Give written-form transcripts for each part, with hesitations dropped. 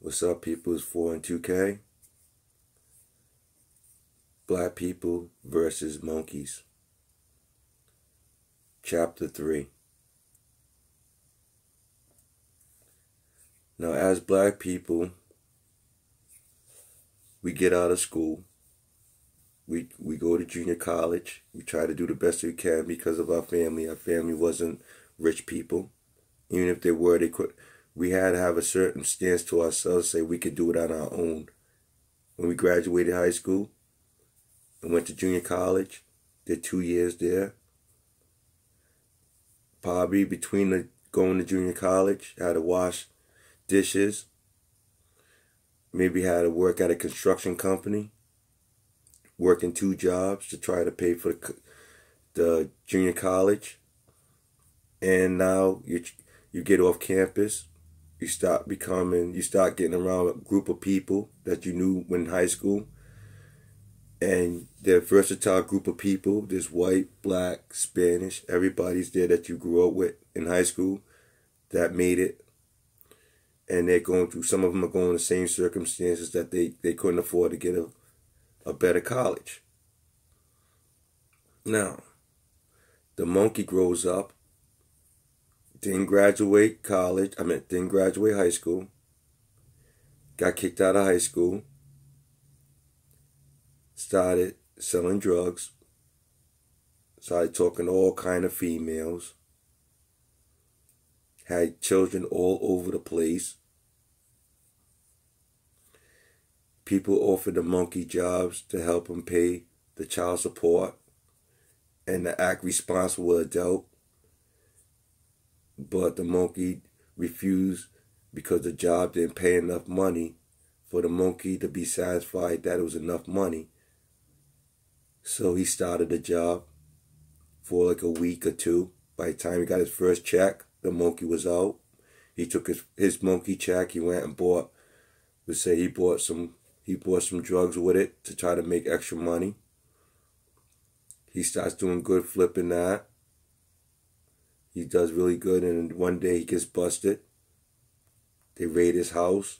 What's up, people? It's 4 and 2K. Black people versus monkeys. Chapter 3. Now, as black people, we get out of school. We go to junior college. We try to do the best we can because of our family. Our family wasn't rich people. Even if they were, we had to have a certain stance to ourselves, say we could do it on our own. When we graduated high school and went to junior college, did 2 years there. Probably between going to junior college, had to wash dishes, maybe had to work at a construction company, working 2 jobs to try to pay for the junior college. And now you get off campus, you start getting around a group of people that you knew when in high school. And they're a versatile group of people. There's white, black, Spanish, everybody's there that you grew up with in high school that made it. And they're going through, some of them are going the same circumstances that they couldn't afford to get a better college. Now, the monkey grows up, didn't graduate high school, got kicked out of high school, started selling drugs, started talking to all kind of females, had children all over the place. People offered the monkey jobs to help him pay the child support and to act responsible adult. But the monkey refused because the job didn't pay enough money for the monkey to be satisfied that it was enough money. So he started the job for like a week or two. By the time he got his first check, the monkey was out. He took his monkey check. He went and bought some drugs with it to try to make extra money. He starts doing good flipping that. He does really good, and one day he gets busted. They raid his house.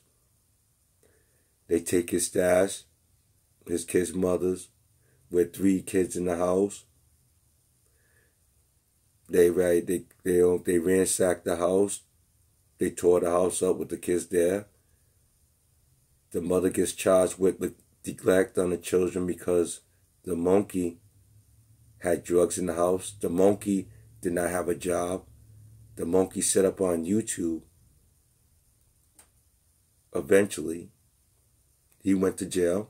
They take his stash, his kids' mothers, with 3 kids in the house. They ransacked the house. They tore the house up with the kids there. The mother gets charged with neglect on the children because the monkey had drugs in the house. The monkey did not have a job. The monkey set up on YouTube. Eventually, he went to jail.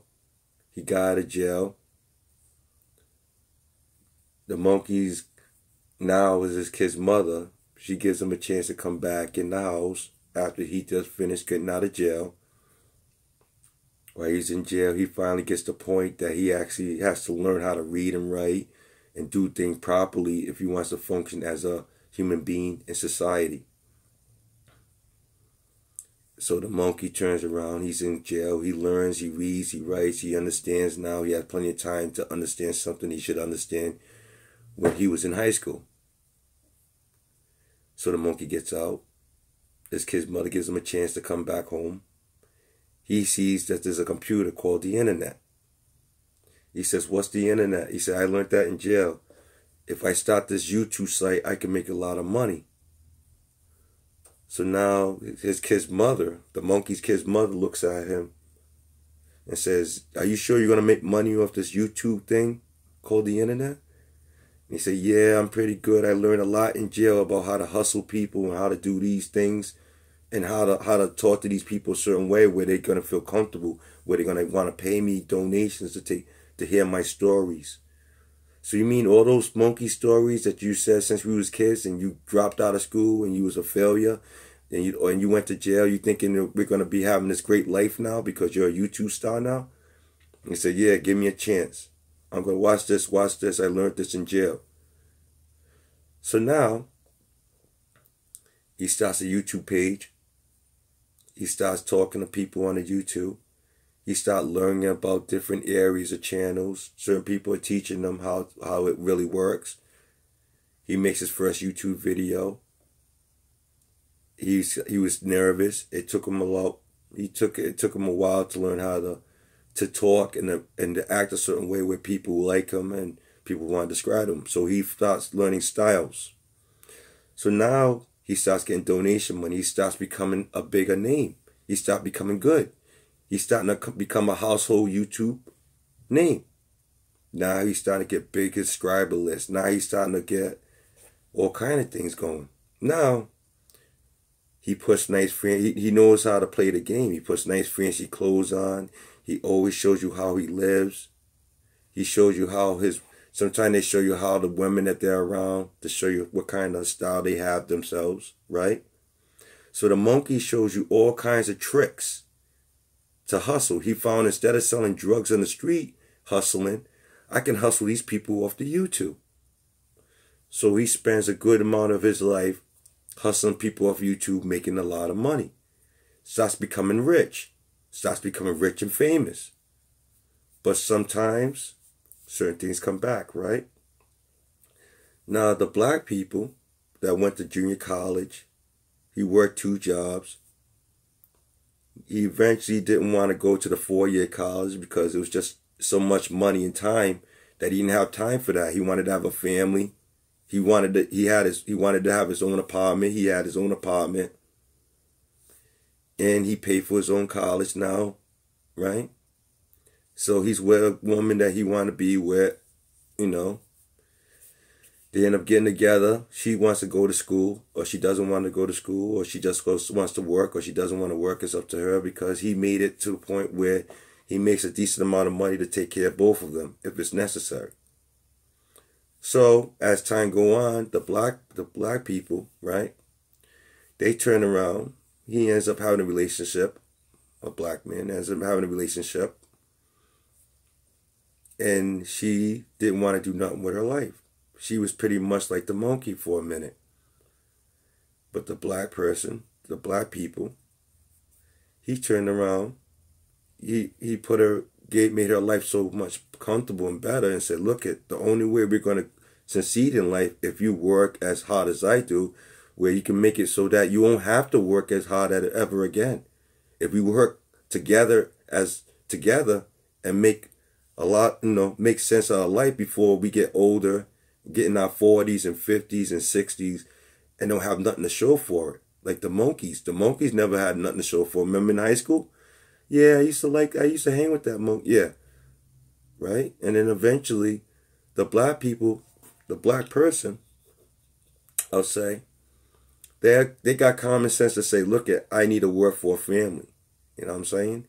He got out of jail. The monkey's now is his kid's mother. She gives him a chance to come back in the house after he just finished getting out of jail. While he's in jail, he finally gets the point that he actually has to learn how to read and write and do things properly if he wants to function as a human being in society. So the monkey turns around. He's in jail. He learns, he reads, he writes, he understands now. He has plenty of time to understand something he should understand when he was in high school. So the monkey gets out. His kid's mother gives him a chance to come back home. He sees that there's a computer called the internet. He says, "What's the internet?" He said, "I learned that in jail. If I start this YouTube site, I can make a lot of money." So now his kid's mother, the monkey's kid's mother, looks at him and says, "Are you sure you're going to make money off this YouTube thing called the internet?" And he said, "Yeah, I'm pretty good. I learned a lot in jail about how to hustle people and how to do these things and how to talk to these people a certain way where they're going to feel comfortable, where they're going to want to pay me donations to hear my stories." So you mean all those monkey stories that you said since we was kids and you dropped out of school and you was a failure and you went to jail, you thinking that we're going to be having this great life now because you're a YouTube star now? And he said, "Yeah, give me a chance. I'm going to watch this. I learned this in jail." So now he starts a YouTube page. He starts talking to people on the YouTube. He starts learning about different areas of channels. Certain people are teaching them how it really works. He makes his first YouTube video. He was nervous. It took him about It took him a while to learn how to talk and to act a certain way where people like him and people want to describe him. So he starts learning styles. So now he starts getting donation money. He starts becoming a bigger name. He starts becoming good. He's starting to become a household YouTube name. Now he's starting to get big subscriber lists. Now he's starting to get all kind of things going. Now he puts nice he knows how to play the game. He puts nice fancy clothes on. He always shows you how he lives. He shows you how sometimes they show you how the women that they're around, to show you what kind of style they have themselves, right? So the monkey shows you all kinds of tricks to hustle. He found instead of selling drugs on the street, hustling, I can hustle these people off the YouTube. So he spends a good amount of his life hustling people off YouTube, making a lot of money. Starts becoming rich. Starts becoming rich and famous. But sometimes certain things come back, right? Now the black people that went to junior college, he worked 2 jobs. He eventually didn't want to go to the 4-year college because it was just so much money and time that he didn't have time for that. He wanted to have a family. He wanted to have his own apartment. He had his own apartment. And he paid for his own college now, right? So he's with a woman that he wanted to be with, you know. They end up getting together. She wants to go to school, or she doesn't want to go to school, or she just wants to work, or she doesn't want to work. It's up to her, because he made it to the point where he makes a decent amount of money to take care of both of them if it's necessary. So as time go on, the black people, right? They turn around. He ends up having a relationship. A black man ends up having a relationship. And she didn't want to do nothing with her life. She was pretty much like the monkey for a minute. But the black person, the black people, he turned around. He made her life so much comfortable and better, and said, look, the only way we're going to succeed in life, if you work as hard as I do, where you can make it so that you won't have to work as hard at it ever again. If we work together and make a lot, make sense of our life before we get older, get in our 40s and 50s and 60s, and don't have nothing to show for it. Like the monkeys. The monkeys never had nothing to show for. Remember in high school? Yeah, I used to hang with that monkey. Yeah. Right? And then eventually, the black people, the black person, I'll say, they got common sense to say, look, I need to work for a family. You know what I'm saying?